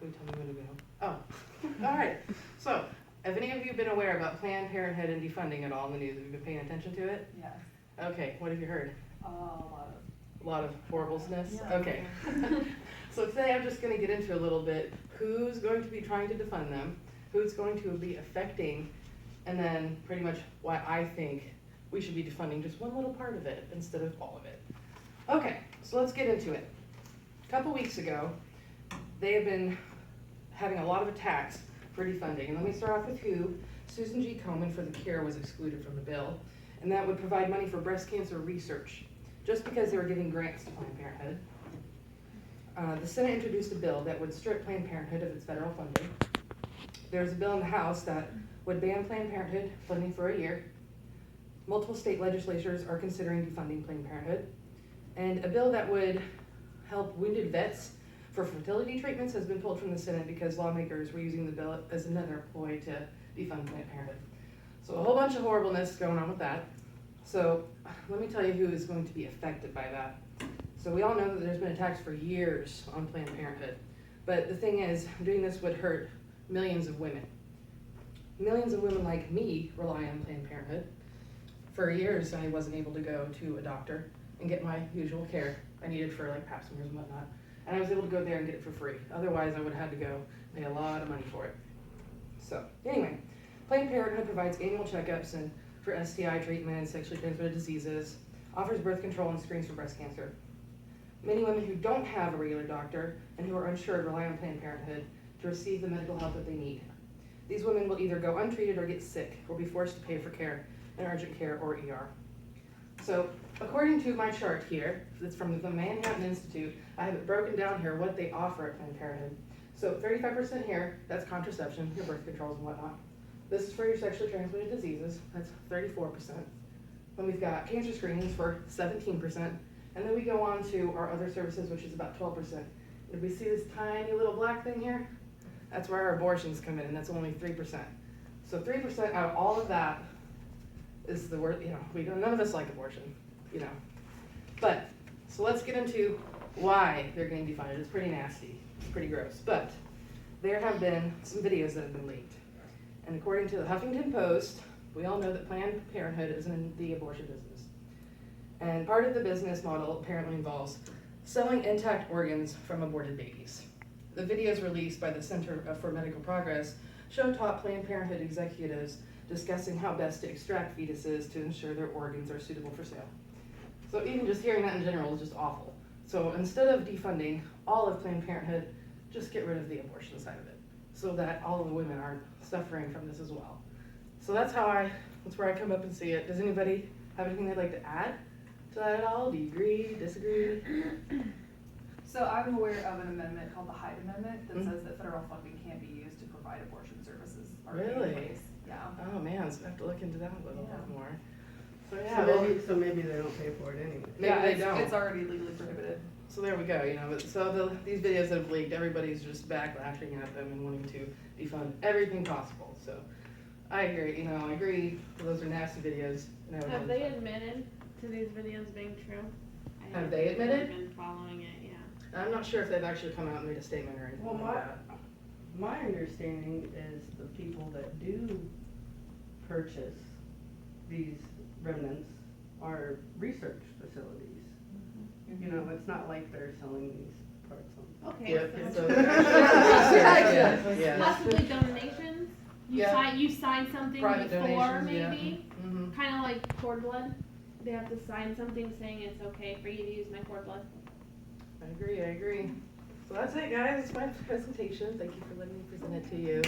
Will you tell me when to go? Oh, all right. So, have any of you been aware about Planned Parenthood and defunding at all in the news? Have you been paying attention to it? Yes. Okay, what have you heard? A A lot of horriblesness? Yeah. Okay. So today I'm just going to get into a little bit who's going to be trying to defund them, who's going to be affecting, and then pretty much why I think we should be defunding just one little part of it instead of all of it. Okay, so let's get into it. A couple weeks ago, they have been having a lot of attacks for defunding. And let me start off with who. Susan G. Komen for the CARE was excluded from the bill, and that would provide money for breast cancer research, just because they were giving grants to Planned Parenthood. The Senate introduced a bill that would strip Planned Parenthood of its federal funding. There's a bill in the House that would ban Planned Parenthood funding for a year. Multiple state legislatures are considering defunding Planned Parenthood. And a bill that would help wounded vets for fertility treatments has been pulled from the Senate because lawmakers were using the bill as another ploy to defund Planned Parenthood. So a whole bunch of horribleness going on with that. So let me tell you who is going to be affected by that. So we all know that there's been attacks for years on Planned Parenthood. But the thing is, doing this would hurt millions of women. Millions of women like me rely on Planned Parenthood. For years, I wasn't able to go to a doctor and get my usual care I needed for like pap smears and whatnot. And I was able to go there and get it for free. Otherwise, I would have had to go pay a lot of money for it. So anyway, Planned Parenthood provides annual checkups and for STI treatment, sexually transmitted diseases, offers birth control and screens for breast cancer. Many women who don't have a regular doctor and who are unsure rely on Planned Parenthood to receive the medical help that they need. These women will either go untreated or get sick or be forced to pay for care in urgent care or ER. So according to my chart here, it's from the Manhattan Institute, I have it broken down here what they offer at Planned Parenthood. So 35% here, that's contraception, your birth controls and whatnot. This is for your sexually transmitted diseases, that's 34%. Then we've got cancer screenings for 17%. And then we go on to our other services, which is about 12%. If we see this tiny little black thing here, that's where our abortions come in, and that's only 3%. So 3% out of all of that is the word, none of us like abortion, But, so let's get into why they're getting defunded. It's pretty nasty, it's pretty gross. But there have been some videos that have been leaked. And according to the Huffington Post, we all know that Planned Parenthood is in the abortion business. And part of the business model apparently involves selling intact organs from aborted babies. The videos released by the Center for Medical Progress show top Planned Parenthood executives discussing how best to extract fetuses to ensure their organs are suitable for sale. So even just hearing that in general is just awful. So instead of defunding all of Planned Parenthood, just get rid of the abortion side of it so that all of the women aren't suffering from this as well. So that's where I come up and see it. Does anybody have anything they'd like to add to that at all? Do you agree, disagree? So I'm aware of an amendment called the Hyde Amendment that says that federal funding can't be used to provide abortion services. Really? Yeah. Oh man, so I have to look into that a little bit more. So So yeah, so maybe they don't pay for it anyway. maybe they don't. It's already legally prohibited. So there we go, But so these videos that have leaked, everybody's just backlashing at them and wanting to defund everything possible. So I agree, I agree. Those are nasty videos. And I would Have love they to- admitted to these videos being true? I Have they haven't admitted? been following it, yeah. I'm not sure if they've actually come out and made a statement or anything Well, like that. my understanding is the people that do purchase these remnants are research facilities. It's not like they're selling these parts on. Okay, Yep, so so yeah. possibly donations? Yeah. You sign something Private before, donations, yeah. maybe? Mhm. Kind of like cord blood? They have to sign something saying it's okay for you to use my cord blood. I agree. So that's it, guys. It's my presentation. Thank you for letting me present it to you.